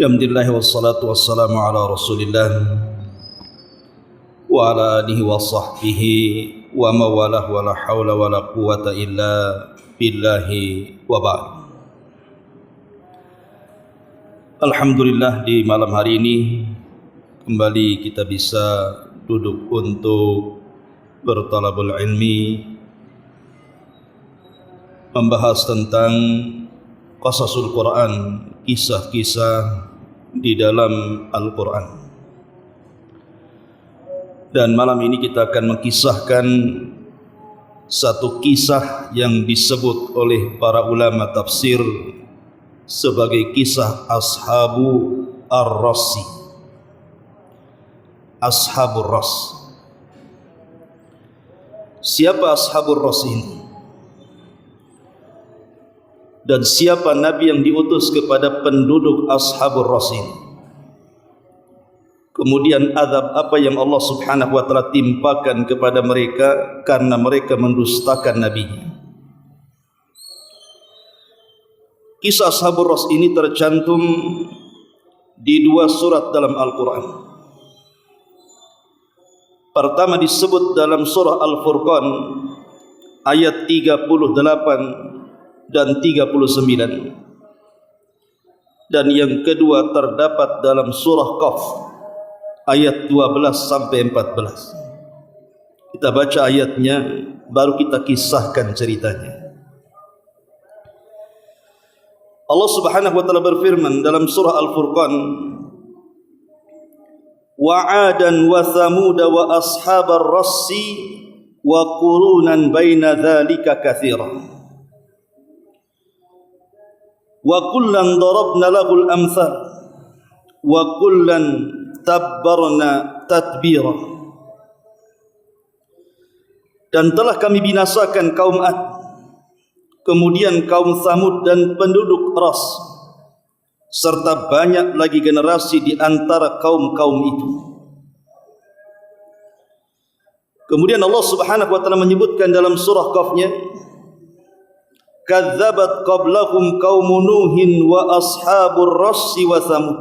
Alhamdulillah wassalatu wassalamu ala Rasulillah wa ala alihi wa sahbihi wa mawalah wa la hawla wa la quwata illa billahi wa ba'd. Alhamdulillah, di malam hari ini kembali kita bisa duduk untuk bertalabul ilmi, membahas tentang qasasul Quran, kisah-kisah di dalam Al-Quran. Dan malam ini kita akan mengkisahkan satu kisah yang disebut oleh para ulama tafsir sebagai kisah Ashabu Ar-Rassi, Ashabur Rass. Siapa Ashabur Rass ini? Dan siapa Nabi yang diutus kepada penduduk Ashabur Rass ini? Kemudian azab apa yang Allah subhanahu wa ta'ala timpakan kepada mereka karena mereka mendustakan Nabi-Nya. Kisah Ashabur Rass ini tercantum di dua surat dalam Al-Quran. Pertama disebut dalam surah Al-Furqan ayat 38 dan 39, dan yang kedua terdapat dalam surah Qaf ayat 12 sampai 14. Kita baca ayatnya, baru kita kisahkan ceritanya. Allah subhanahu wa ta'ala berfirman dalam surah Al-Furqan, wa 'adan wa thamuda wa ashabar rassi wa qurunan baina dzalika katsiran wa kullan darabna lahul amthal wa kullan tabbarna tadbira. Dan telah kami binasakan kaum Ad, kemudian kaum Thamud dan penduduk Ras, serta banyak lagi generasi di antara kaum-kaum itu. Kemudian Allah subhanahu wa ta'ala menyebutkan dalam surah Qaf-nya, kadzabat qablahum qaumun nuhin wa ashabur rassi wa thamud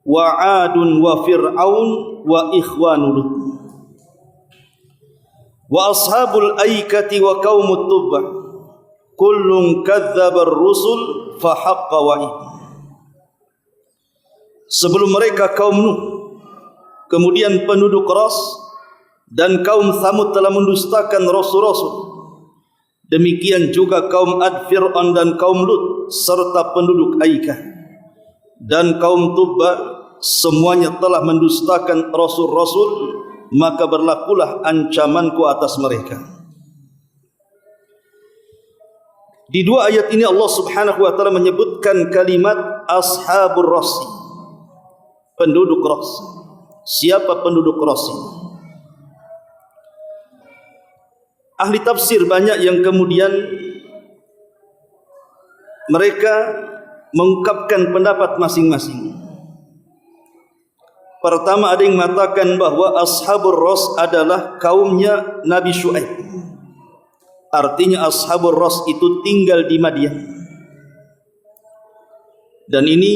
wa 'adun wa fir'aun wa ikhwanu lut wa ashabul aikati wa qaumut tubbah kullun kadzabar rusul fa haqqa wa'id. Sebelum mereka kaum Nuh, kemudian penduduk Ras dan kaum Thamud telah mendustakan rasul-rasul. Demikian juga kaum Ad, Fir'aun dan kaum Lut serta penduduk Aikah dan kaum Tubba, semuanya telah mendustakan rasul-rasul, maka berlakulah ancamanku atas mereka. Di dua ayat ini Allah subhanahu wa ta'ala menyebutkan kalimat Ashabur Rassi, penduduk Ras. Siapa penduduk Ras ini? Ahli tafsir banyak yang kemudian mereka mengungkapkan pendapat masing-masing. Pertama, ada yang mengatakan bahwa Ashabur Rass adalah kaumnya Nabi Syuaib. Artinya Ashabur Rass itu tinggal di Madian. Dan ini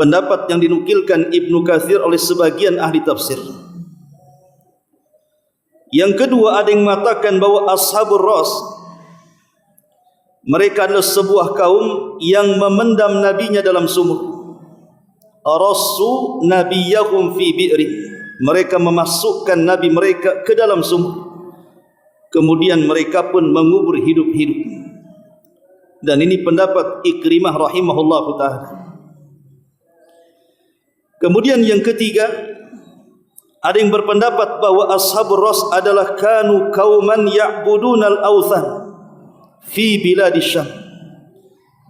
pendapat yang dinukilkan Ibnu Katsir oleh sebagian ahli tafsir. Yang kedua, ada yang mengatakan bahwa Ashabur Rass mereka adalah sebuah kaum yang memendam nabinya dalam sumur. Arassu nabiyahum fi bi'ri, mereka memasukkan nabi mereka ke dalam sumur, kemudian mereka pun mengubur hidup-hidup. Dan ini pendapat Ikrimah rahimahullahu ta'ala. Kemudian yang ketiga, ada yang berpendapat bahwa Ashabur Rass adalah kanu kauman ya'budunal awthan fi biladis Syam.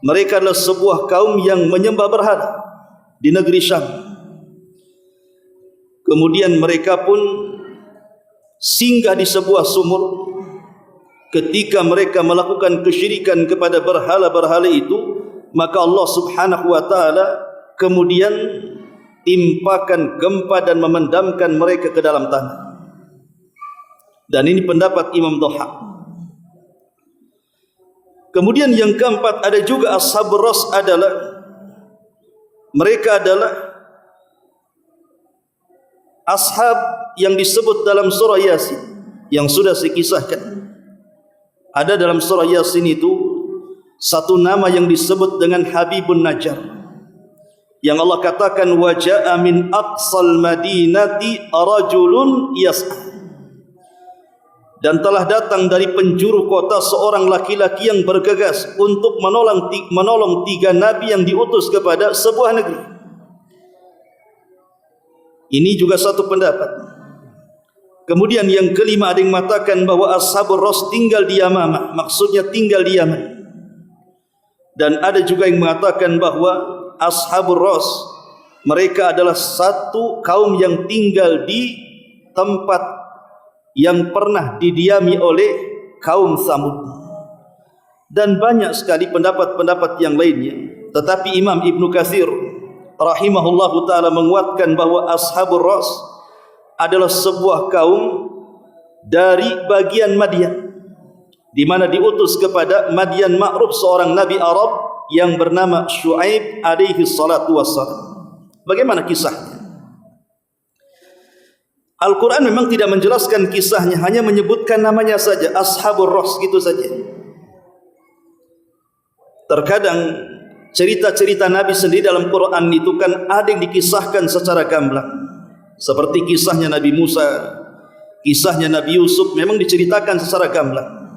Mereka adalah sebuah kaum yang menyembah berhala di negeri Syam. Kemudian mereka pun singgah di sebuah sumur. Ketika mereka melakukan kesyirikan kepada berhala-berhala itu, maka Allah subhanahu wa ta'ala kemudian timpakan gempa dan memendamkan mereka ke dalam tanah. Dan ini pendapat Imam Dhahhak. Kemudian yang keempat, ada juga Ashabur Rass adalah Mereka adalah ashab yang disebut dalam surah Yasin yang sudah saya kisahkan. Ada dalam surah Yasin itu satu nama yang disebut dengan Habibun Najjar, yang Allah katakan wa ja'a min aqsal madinati rajulun yas'a, dan telah datang dari penjuru kota seorang laki-laki yang bergegas untuk menolong tiga nabi yang diutus kepada sebuah negeri. Ini juga satu pendapat. Kemudian yang kelima, ada yang mengatakan bahwa Ashabur Ras tinggal di Yamamah, maksudnya tinggal di Yaman. Dan ada juga yang mengatakan bahwa Ashabur Ras mereka adalah satu kaum yang tinggal di tempat yang pernah didiami oleh kaum Tsamud. Dan banyak sekali pendapat-pendapat yang lainnya. Tetapi Imam Ibnu Katsir rahimahullahu ta'ala menguatkan bahwa Ashabur Ras adalah sebuah kaum dari bagian Madian, di mana diutus kepada Madian Ma'ruf seorang nabi Arab yang bernama Syuaib alaihi salatu wassalam. Bagaimana kisahnya? Al-Quran memang tidak menjelaskan kisahnya, hanya menyebutkan namanya saja, Ashabur Ras, gitu saja. Terkadang cerita-cerita Nabi sendiri dalam Quran itu kan ada yang dikisahkan secara gamblang, seperti kisahnya Nabi Musa, kisahnya Nabi Yusuf memang diceritakan secara gamblang.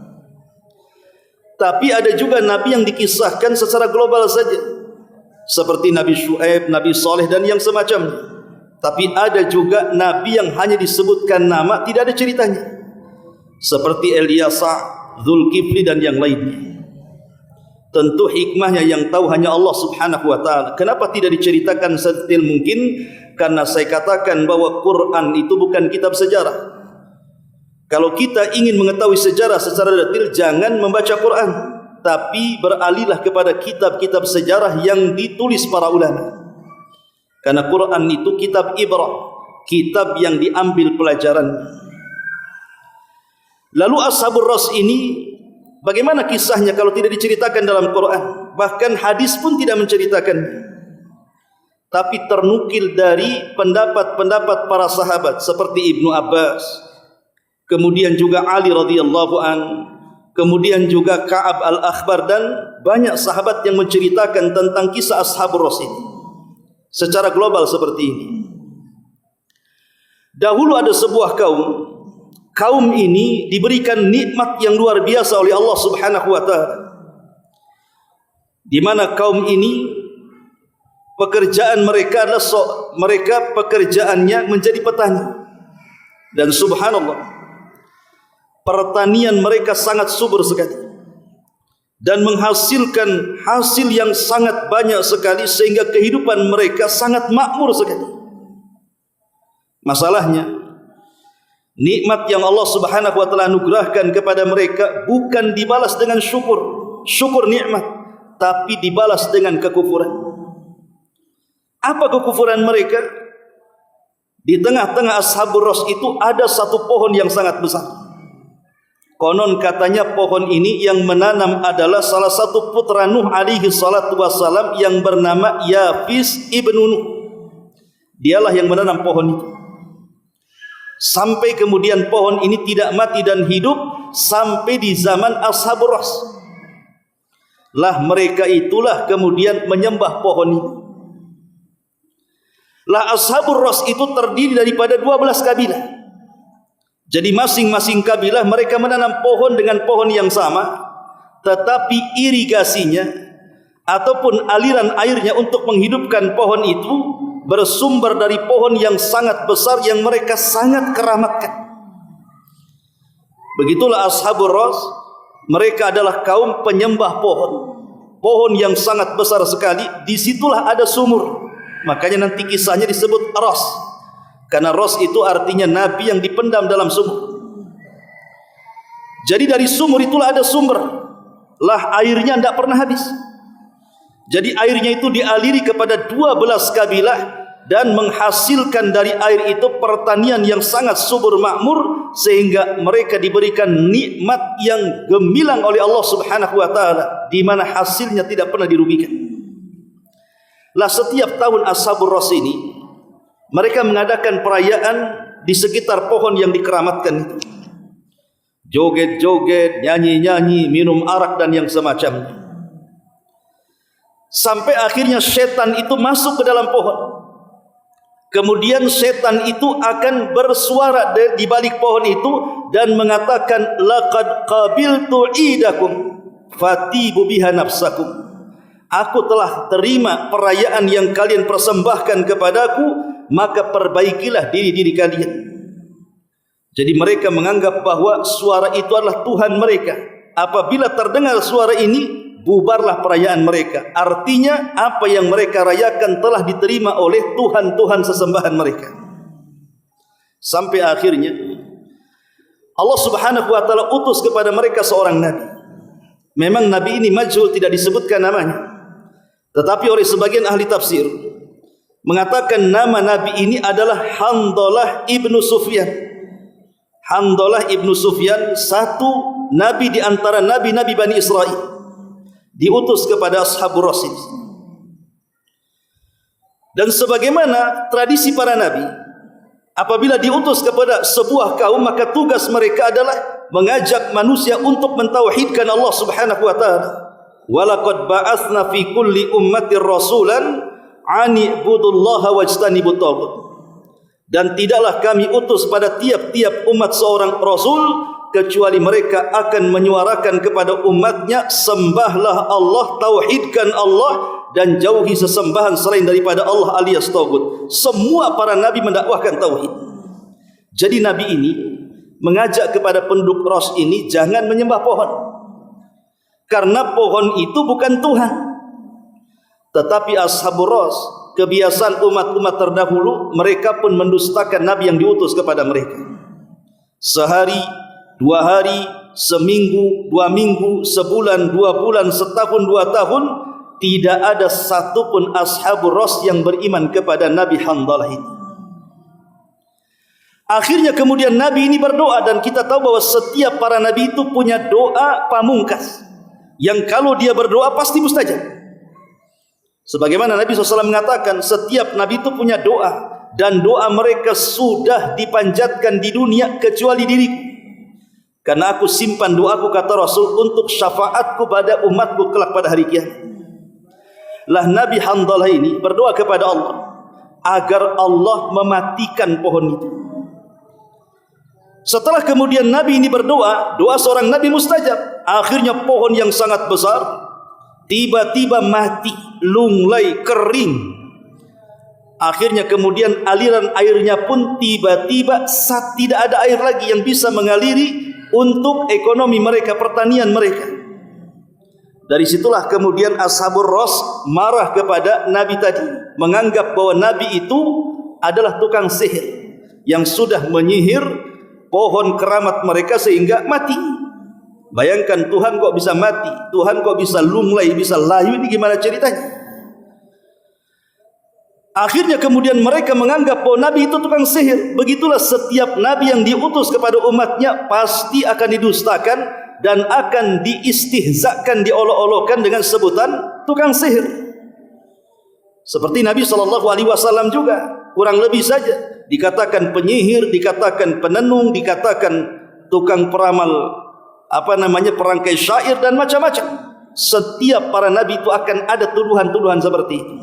Tapi ada juga Nabi yang dikisahkan secara global saja, seperti Nabi Syuaib, Nabi Saleh dan yang semacamnya. Tapi ada juga Nabi yang hanya disebutkan nama, tidak ada ceritanya, seperti Ilyasa, Dzulkifli dan yang lainnya. Tentu hikmahnya yang tahu hanya Allah subhanahu wa ta'ala. Kenapa tidak diceritakan sedetail mungkin? Karena saya katakan bahwa Quran itu bukan kitab sejarah. Kalau kita ingin mengetahui sejarah secara detail, jangan membaca Quran, tapi beralihlah kepada kitab-kitab sejarah yang ditulis para ulama. Karena Quran itu kitab ibrah, kitab yang diambil pelajaran. Lalu Ashabur Ras ini bagaimana kisahnya kalau tidak diceritakan dalam Quran? Bahkan hadis pun tidak menceritakannya. Tapi ternukil dari pendapat-pendapat para sahabat seperti Ibnu Abbas, kemudian juga Ali radhiyallahu an, kemudian juga Ka'ab al-Akhbar, dan banyak sahabat yang menceritakan tentang kisah Ashabur Ras ini secara global seperti ini. Dahulu ada sebuah kaum ini diberikan nikmat yang luar biasa oleh Allah subhanahu wa ta'ala, di mana kaum ini pekerjaan mereka adalah pekerjaannya menjadi petani. Dan subhanallah, pertanian mereka sangat subur sekali dan menghasilkan hasil yang sangat banyak sekali, sehingga kehidupan mereka sangat makmur sekali. Masalahnya, nikmat yang Allah subhanahu wa ta'ala anugerahkan kepada mereka bukan dibalas dengan syukur nikmat, tapi dibalas dengan kekufuran. Apa kekufuran mereka? Di tengah-tengah Ashabur Ras itu ada satu pohon yang sangat besar. Konon katanya pohon ini yang menanam adalah salah satu putra Nuh alaihi salatu wassalam yang bernama Yafis ibnu Nuh. Dialah yang menanam pohon itu. Sampai kemudian pohon ini tidak mati dan hidup sampai di zaman Ashabur Ras. Lah mereka itulah kemudian menyembah pohon ini. Lah Ashabur Ras itu terdiri daripada 12 kabilah. Jadi masing-masing kabilah mereka menanam pohon dengan pohon yang sama, tetapi irigasinya ataupun aliran airnya untuk menghidupkan pohon itu bersumber dari pohon yang sangat besar yang mereka sangat keramatkan. Begitulah Ashabur Ras, mereka adalah kaum penyembah pohon. Pohon yang sangat besar sekali, disitulah ada sumur. Makanya nanti kisahnya disebut Ras, karena Ras itu artinya nabi yang dipendam dalam sumur. Jadi dari sumur itulah ada sumber, lah airnya tidak pernah habis. Jadi airnya itu dialiri kepada 12 kabilah dan menghasilkan dari air itu pertanian yang sangat subur makmur, sehingga mereka diberikan nikmat yang gemilang oleh Allah subhanahu wa ta'ala, di mana hasilnya tidak pernah dirugikan. Lah setiap tahun Ashabur Ras ini mereka mengadakan perayaan di sekitar pohon yang dikeramatkan itu. Joget-joget, nyanyi-nyanyi, minum arak dan yang semacamnya. Sampai akhirnya setan itu masuk ke dalam pohon. Kemudian setan itu akan bersuara di balik pohon itu dan mengatakan, laqad qabiltu idakum fatibu biha nafsakum. Aku telah terima perayaan yang kalian persembahkan kepadaku, maka perbaikilah diri-diri kalian. Jadi mereka menganggap bahwa suara itu adalah Tuhan mereka. Apabila terdengar suara ini, bubarlah perayaan mereka. Artinya apa yang mereka rayakan telah diterima oleh Tuhan-Tuhan sesembahan mereka. Sampai akhirnya Allah Subhanahu wa taala utus kepada mereka seorang nabi. Memang nabi ini majhul, tidak disebutkan namanya. Tetapi oleh sebagian ahli tafsir mengatakan nama nabi ini adalah Handalah ibnu Sufyan. Handalah ibnu Sufyan, satu nabi di antara nabi-nabi Bani Israel, diutus kepada Ashabur Ras. Dan sebagaimana tradisi para nabi, apabila diutus kepada sebuah kaum, maka tugas mereka adalah mengajak manusia untuk mentauhidkan Allah Subhanahu wa taala. Walaqad ba'atsna fi kulli ummatir rasulan an ibudullaha wajtanibut taghut. Dan tidaklah kami utus pada tiap-tiap umat seorang rasul kecuali mereka akan menyuarakan kepada umatnya, sembahlah Allah, tauhidkan Allah dan jauhi sesembahan selain daripada Allah alias tagut. Semua para nabi mendakwahkan tauhid. Jadi nabi ini mengajak kepada penduduk Ras ini jangan menyembah pohon, karena pohon itu bukan Tuhan. Tetapi Ashabur Ras, kebiasaan umat-umat terdahulu, mereka pun mendustakan nabi yang diutus kepada mereka. Sehari, 2 hari, seminggu, 2 minggu, sebulan, 2 bulan, setahun, 2 tahun, tidak ada satupun Ashabur Ras yang beriman kepada Nabi Handalah ini. Akhirnya kemudian Nabi ini berdoa, dan kita tahu bahwa setiap para Nabi itu punya doa pamungkas yang kalau dia berdoa pasti mustajab. Sebagaimana Nabi SAW mengatakan, setiap Nabi itu punya doa, dan doa mereka sudah dipanjatkan di dunia kecuali diriku. Karena aku simpan doaku, kata Rasul, untuk syafaatku pada umatku kelak pada hari kiamat. Lah Nabi Handalah ini berdoa kepada Allah agar Allah mematikan pohon itu. Setelah kemudian Nabi ini berdoa, doa seorang Nabi mustajab. Akhirnya pohon yang sangat besar tiba-tiba mati, lunglai, kering. Akhirnya kemudian aliran airnya pun tiba-tiba tidak ada air lagi yang bisa mengaliri untuk ekonomi mereka, pertanian mereka. Dari situlah kemudian Ashabur Ras marah kepada Nabi tadi, menganggap bahwa Nabi itu adalah tukang sihir yang sudah menyihir pohon keramat mereka sehingga mati. Bayangkan, Tuhan kok bisa mati, Tuhan kok bisa lunglai, bisa layu, ini gimana ceritanya? Akhirnya kemudian mereka menganggap bahwa Nabi itu tukang sihir. Begitulah setiap Nabi yang diutus kepada umatnya pasti akan didustakan dan akan diistihzakan, diolok-olokkan dengan sebutan tukang sihir. Seperti Nabi SAW juga, kurang lebih saja dikatakan penyihir, dikatakan penenung, dikatakan tukang peramal, perangkai syair dan macam-macam. Setiap para nabi itu akan ada tuduhan-tuduhan seperti itu.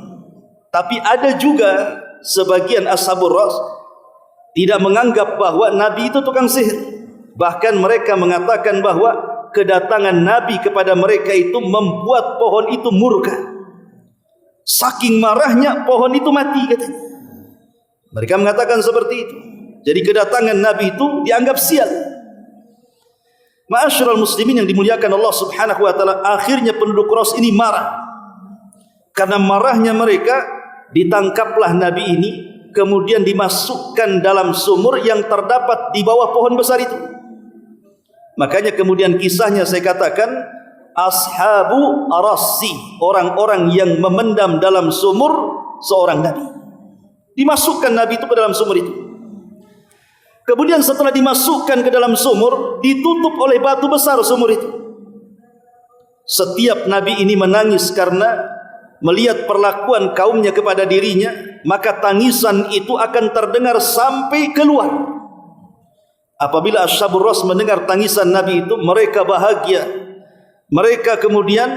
Tapi ada juga sebagian Ashabur Ras tidak menganggap bahwa nabi itu tukang sihir. Bahkan mereka mengatakan bahwa kedatangan nabi kepada mereka itu membuat pohon itu murka. Saking marahnya pohon itu mati, katanya. Mereka mengatakan seperti itu. Jadi kedatangan nabi itu dianggap sial. Ma'asyiral muslimin yang dimuliakan Allah Subhanahu wa taala, akhirnya penduduk Ras ini marah. Karena marahnya mereka, ditangkaplah nabi ini, kemudian dimasukkan dalam sumur yang terdapat di bawah pohon besar itu. Makanya kemudian kisahnya saya katakan ashabu arasi, orang-orang yang memendam dalam sumur seorang nabi. Dimasukkan nabi itu ke dalam sumur itu. Kemudian setelah dimasukkan ke dalam sumur, ditutup oleh batu besar sumur itu. Setiap nabi ini menangis karena melihat perlakuan kaumnya kepada dirinya, maka tangisan itu akan terdengar sampai keluar. Apabila Ashabur Ras mendengar tangisan Nabi itu, mereka bahagia. Mereka kemudian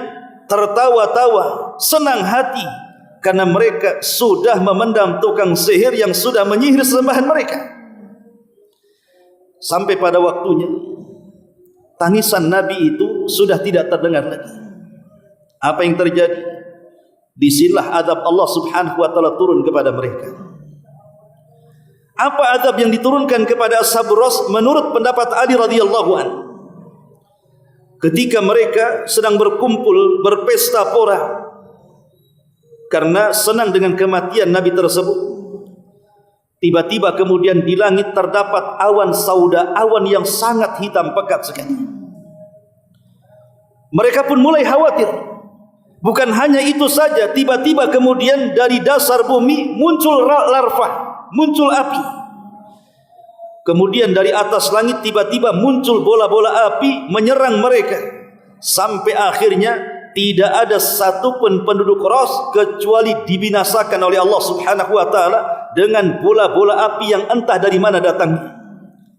tertawa-tawa, senang hati, karena mereka sudah memendam tukang sihir yang sudah menyihir sembahan mereka. Sampai pada waktunya, tangisan Nabi itu sudah tidak terdengar lagi. Apa yang terjadi? Disinilah azab Allah subhanahu wa ta'ala turun kepada mereka. Apa azab yang diturunkan kepada Ashabur Ras? Menurut pendapat Ali radhiyallahu an, ketika mereka sedang berkumpul berpesta pora karena senang dengan kematian Nabi tersebut, tiba-tiba kemudian di langit terdapat awan sauda, awan yang sangat hitam pekat sekali. Mereka pun mulai khawatir. Bukan hanya itu saja, tiba-tiba kemudian dari dasar bumi muncul larva, muncul api. Kemudian dari atas langit tiba-tiba muncul bola-bola api menyerang mereka. Sampai akhirnya tidak ada satupun penduduk Ras kecuali dibinasakan oleh Allah subhanahu wa ta'ala dengan bola-bola api yang entah dari mana datangnya.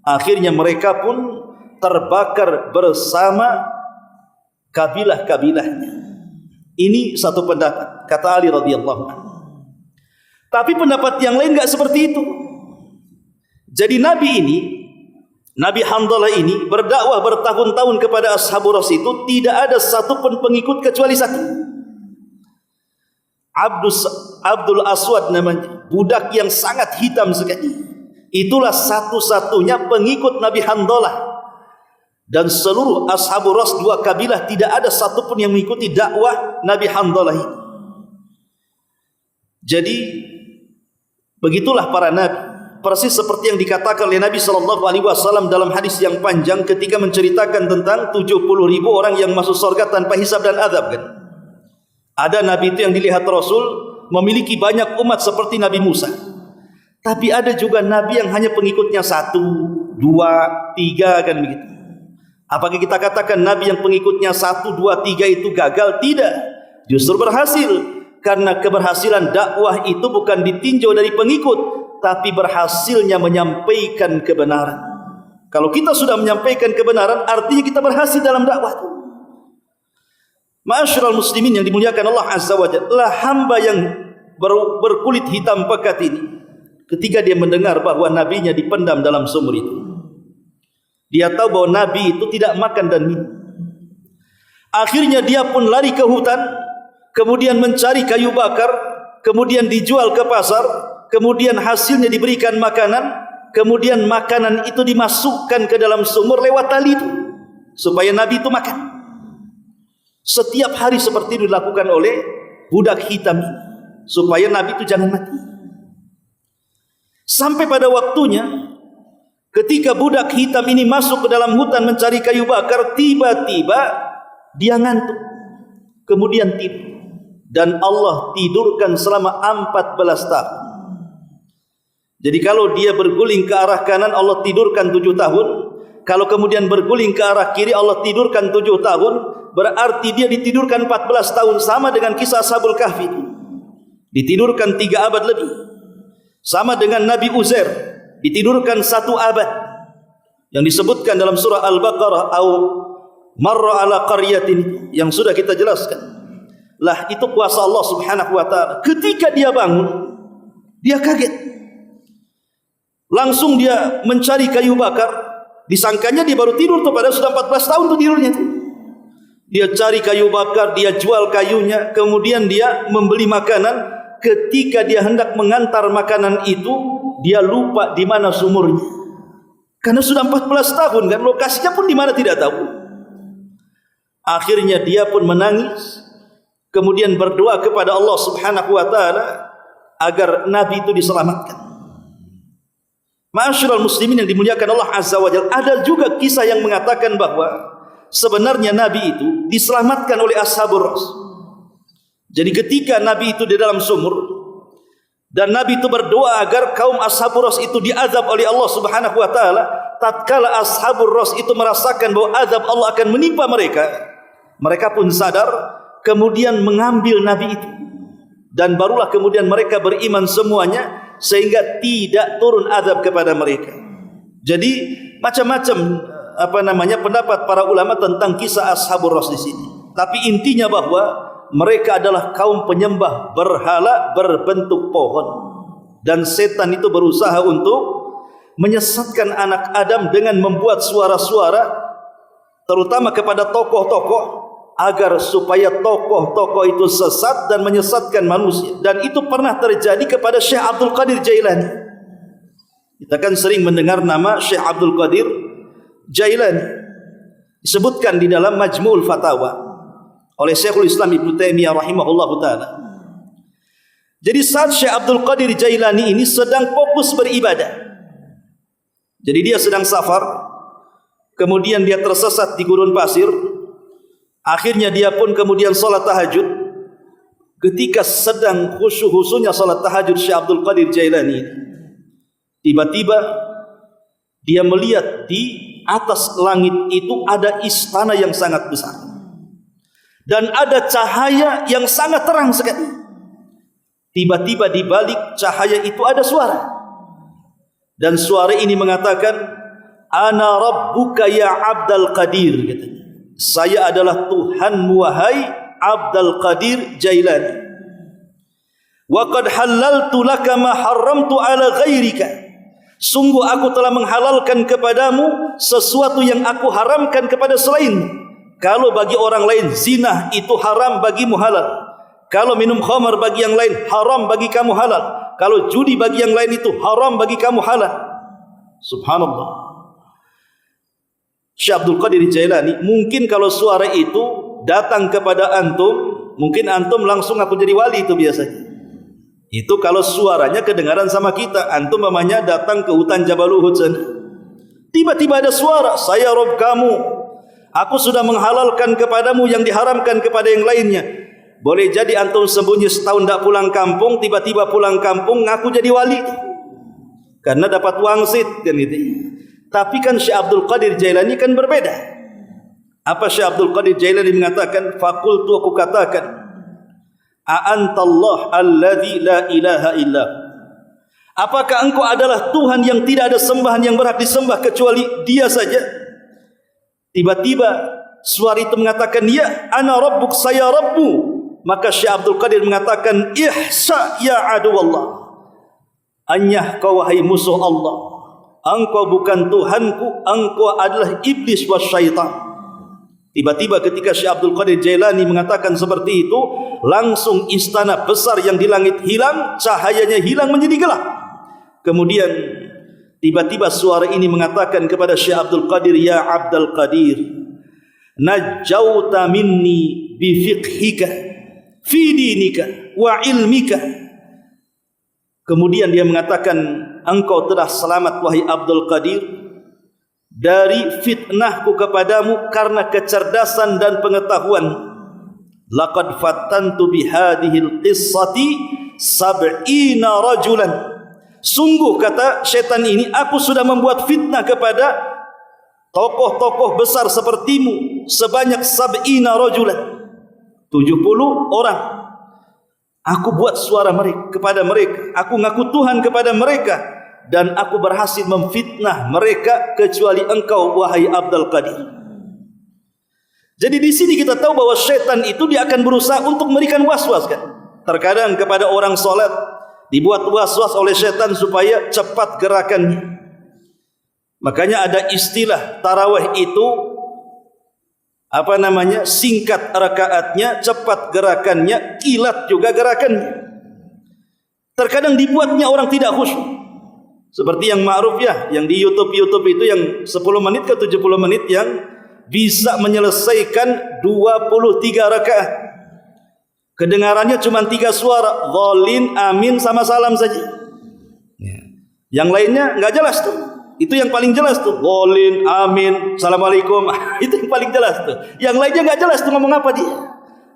Akhirnya mereka pun terbakar bersama kabilah-kabilahnya. Ini satu pendapat, kata Ali radhiyallahu anhu. Tapi pendapat yang lain enggak seperti itu. Jadi Nabi Handalah ini berdakwah bertahun-tahun kepada Ashabur Ras itu, tidak ada satupun pengikut kecuali satu. Abdul Aswad namanya, budak yang sangat hitam sekali. Itulah satu-satunya pengikut Nabi Handalah. Dan seluruh Ashabur Ras, dua kabilah, tidak ada satupun yang mengikuti dakwah Nabi Handalah ini. Jadi begitulah para nabi, persis seperti yang dikatakan oleh Nabi SAW dalam hadis yang panjang ketika menceritakan tentang 70.000 orang yang masuk surga tanpa hisab dan azab kan. Ada nabi itu yang dilihat Rasul memiliki banyak umat seperti Nabi Musa. Tapi ada juga nabi yang hanya pengikutnya 1, 2, 3 kan begitu. Apakah kita katakan nabi yang pengikutnya 1, 2, 3 itu gagal? Tidak, justru berhasil. Karena keberhasilan dakwah itu bukan ditinjau dari pengikut, tapi berhasilnya menyampaikan kebenaran. Kalau kita sudah menyampaikan kebenaran, artinya kita berhasil dalam dakwah. Ma'asyiral muslimin yang dimuliakan Allah Azza wa Jalla, hamba yang berkulit hitam pekat ini, ketika dia mendengar bahwa nabinya dipendam dalam sumur itu, dia tahu bahwa nabi itu tidak makan dan minum. Akhirnya dia pun lari ke hutan, kemudian mencari kayu bakar, kemudian dijual ke pasar, kemudian hasilnya diberikan makanan, kemudian makanan itu dimasukkan ke dalam sumur lewat tali itu, supaya nabi itu makan. Setiap hari seperti itu dilakukan oleh budak hitam ini, supaya nabi itu jangan mati. Sampai pada waktunya, ketika budak hitam ini masuk ke dalam hutan mencari kayu bakar, tiba-tiba dia ngantuk, kemudian tidur. Dan Allah tidurkan selama 14 tahun. Jadi kalau dia berguling ke arah kanan, Allah tidurkan 7 tahun. Kalau kemudian berguling ke arah kiri, Allah tidurkan 7 tahun. Berarti dia ditidurkan 14 tahun. Sama dengan kisah Ashabul Kahfi, ditidurkan 3 abad lebih. Sama dengan Nabi Uzair, ditidurkan 1 abad, yang disebutkan dalam surah Al-Baqarah, au marra ala qaryatin, yang sudah kita jelaskan. Lah itu kuasa Allah subhanahu wa ta'ala. Ketika dia bangun, dia kaget. Langsung dia mencari kayu bakar. Disangkanya dia baru tidur tuh, padahal sudah 14 tahun tuh tidurnya tuh. Dia cari kayu bakar, dia jual kayunya, kemudian dia membeli makanan. Ketika dia hendak mengantar makanan itu, dia lupa di mana sumurnya. Karena sudah 14 tahun kan, lokasinya pun di mana tidak tahu. Akhirnya dia pun menangis, kemudian berdoa kepada Allah subhanahu wa ta'ala agar nabi itu diselamatkan. Ma'asyiral muslimin yang dimuliakan Allah Azza wa Jalla, ada juga kisah yang mengatakan bahwa sebenarnya nabi itu diselamatkan oleh Ashabur Ras. Jadi ketika nabi itu di dalam sumur dan nabi itu berdoa agar kaum Ashabur Ras itu diazab oleh Allah subhanahu wa ta'ala, tatkala Ashabur Ras itu merasakan bahwa azab Allah akan menimpa mereka, mereka pun sadar, kemudian mengambil nabi itu, dan barulah kemudian mereka beriman semuanya sehingga tidak turun azab kepada mereka. Jadi macam-macam pendapat para ulama tentang kisah Ashabur Rass di sini. Tapi intinya bahwa mereka adalah kaum penyembah berhala berbentuk pohon, dan setan itu berusaha untuk menyesatkan anak Adam dengan membuat suara-suara terutama kepada tokoh-tokoh agar supaya tokoh-tokoh itu sesat dan menyesatkan manusia. Dan itu pernah terjadi kepada Syekh Abdul Qadir Jailani. Kita kan sering mendengar nama Syekh Abdul Qadir Jailani, disebutkan di dalam Majmu'ul Fatawa oleh Syekhul Islam Ibnu Taimiyah rahimahullahu taala. Jadi saat Syekh Abdul Qadir Jailani ini sedang fokus beribadah, jadi dia sedang safar, kemudian dia tersesat di gurun pasir. Akhirnya dia pun kemudian salat tahajud. Ketika sedang khusyuk-khusyuknya salat tahajud Syekh Abdul Qadir Jailani, tiba-tiba dia melihat di atas langit itu ada istana yang sangat besar, dan ada cahaya yang sangat terang sekali. Tiba-tiba di balik cahaya itu ada suara, dan suara ini mengatakan, "Ana rabbuka ya Abdul Qadir," katanya. Saya adalah Tuhanmu wahai Abdul Qadir Jailani. "Wa qad halaltu laka ma haramtu ala ghairika." Sungguh aku telah menghalalkan kepadamu sesuatu yang aku haramkan kepada selainmu. Kalau bagi orang lain zina itu haram, bagimu halal. Kalau minum khamar bagi yang lain haram, bagi kamu halal. Kalau judi bagi yang lain itu haram, bagi kamu halal. Subhanallah. Syekh Abdul Qadir Jailani, mungkin kalau suara itu datang kepada antum, mungkin antum langsung aku jadi wali itu biasanya. Itu kalau suaranya kedengaran sama kita. Antum mamanya datang ke hutan Jabal Uhud sana, tiba-tiba ada suara, "Saya Rob kamu, aku sudah menghalalkan kepadamu yang diharamkan kepada yang lainnya." Boleh jadi antum sembunyi setahun tak pulang kampung, tiba-tiba pulang kampung ngaku jadi wali karena dapat wangsit kan gitu. Tapi kan Syekh Abdul Qadir Jailani kan berbeda. Apa Syekh Abdul Qadir Jailani mengatakan? "Faqultu," aku katakan, "A antallah alladzi la ilaha illa." Apakah engkau adalah Tuhan yang tidak ada sembahan yang berhak disembah kecuali Dia saja? Tiba-tiba suara itu mengatakan, "Ya, ana rabbuk, saya Rabbu." Maka Syekh Abdul Qadir mengatakan, "Ihsa ya aduwallah." Anyah kau wahai musuh Allah, engkau bukan Tuhanku, engkau adalah iblis wasyaitan. Tiba-tiba ketika Syekh Abdul Qadir Jailani mengatakan seperti itu, langsung istana besar yang di langit hilang, cahayanya hilang menjadi gelap. Kemudian tiba-tiba suara ini mengatakan kepada Syekh Abdul Qadir, "Ya Abdul Qadir, najauta minni bifiqhika fi dinika wa ilmika." Kemudian dia mengatakan, "Engkau telah selamat wahai Abdul Qadir dari fitnahku kepadamu karena kecerdasan dan pengetahuan. Laqad fattantu bihadhil qissati sab'ina rajulan." Sungguh kata syaitan ini, aku sudah membuat fitnah kepada tokoh-tokoh besar sepertimu sebanyak sab'ina rajulan, 70 orang. Aku buat suara mereka kepada mereka, aku ngaku Tuhan kepada mereka, dan aku berhasil memfitnah mereka kecuali engkau wahai Abdul Qadir. Jadi di sini kita tahu bahwa syaitan itu dia akan berusaha untuk memberikan waswas kan. Terkadang kepada orang salat dibuat waswas oleh syaitan supaya cepat gerakannya. Makanya ada istilah tarawih itu singkat rakaatnya, cepat gerakannya, kilat juga gerakannya. Terkadang dibuatnya orang tidak khusyuk. Seperti yang ma'ruf ya, yang di YouTube itu yang 10 menit ke 70 menit yang bisa menyelesaikan 23 rakaat. Kedengarannya cuma 3 suara, dhalin, amin sama salam saja. Yang lainnya enggak jelas tuh. Itu yang paling jelas tuh, bolin, amin, assalamualaikum. Itu yang paling jelas tuh. Yang lainnya nggak jelas tuh ngomong apa dia.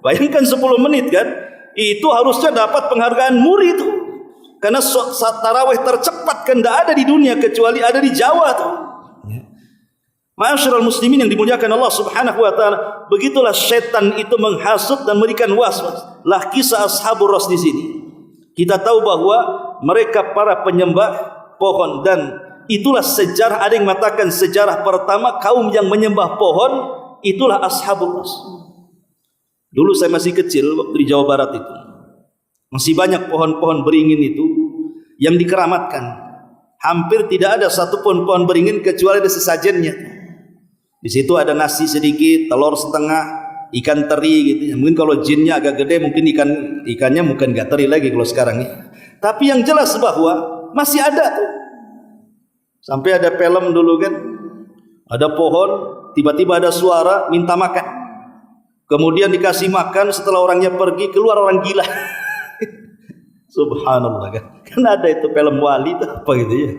Bayangkan 10 menit kan, itu harusnya dapat penghargaan muri itu. Karena saat tarawih tercepat kan tidak ada di dunia kecuali ada di Jawa tuh. Ma'asyiral muslimin yang dimuliakan Allah Subhanahu wa taala, begitulah setan itu menghasut dan memberikan waswas. Lah kisah Ashabur Ras di sini. Kita tahu bahwa mereka para penyembah pohon, dan itulah sejarah, ada yang mengatakan sejarah pertama kaum yang menyembah pohon itulah Ashabur Ras. Dulu saya masih kecil waktu di Jawa Barat itu, masih banyak pohon-pohon beringin itu yang dikeramatkan. Hampir tidak ada satupun pohon beringin kecuali ada sesajennya. Di situ ada nasi sedikit, telur setengah, ikan teri gitu. Mungkin kalau jinnya agak gede, mungkin ikannya mungkin enggak teri lagi kalau sekarang ya. Tapi yang jelas bahwa masih ada tuh. Sampai ada film dulu kan, ada pohon, tiba-tiba ada suara minta makan. Kemudian dikasih makan, setelah orangnya pergi, keluar orang gila. Subhanallah kan. Kan ada itu film wali itu apa gitu ya.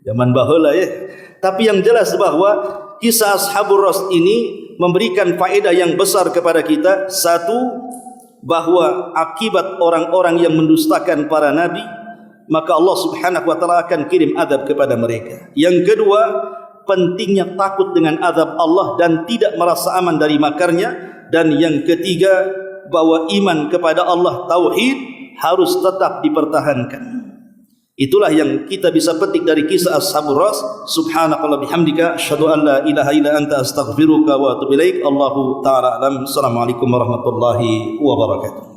Zaman bahula ya. Tapi yang jelas bahwa kisah Ashabur Ras ini memberikan faedah yang besar kepada kita. Satu, bahwa akibat orang-orang yang mendustakan para nabi, maka Allah Subhanahu wa taala akan kirim azab kepada mereka. Yang kedua, pentingnya takut dengan azab Allah dan tidak merasa aman dari makarnya. Dan yang ketiga, bahwa iman kepada Allah, tauhid, harus tetap dipertahankan. Itulah yang kita bisa petik dari kisah Ashabur Ras. Subhanakallah bihamdika, asyhadu an la ilaha illa anta, astaghfiruka wa atubu ilaik. Allahu ta'ala alam. Assalamualaikum warahmatullahi wabarakatuh.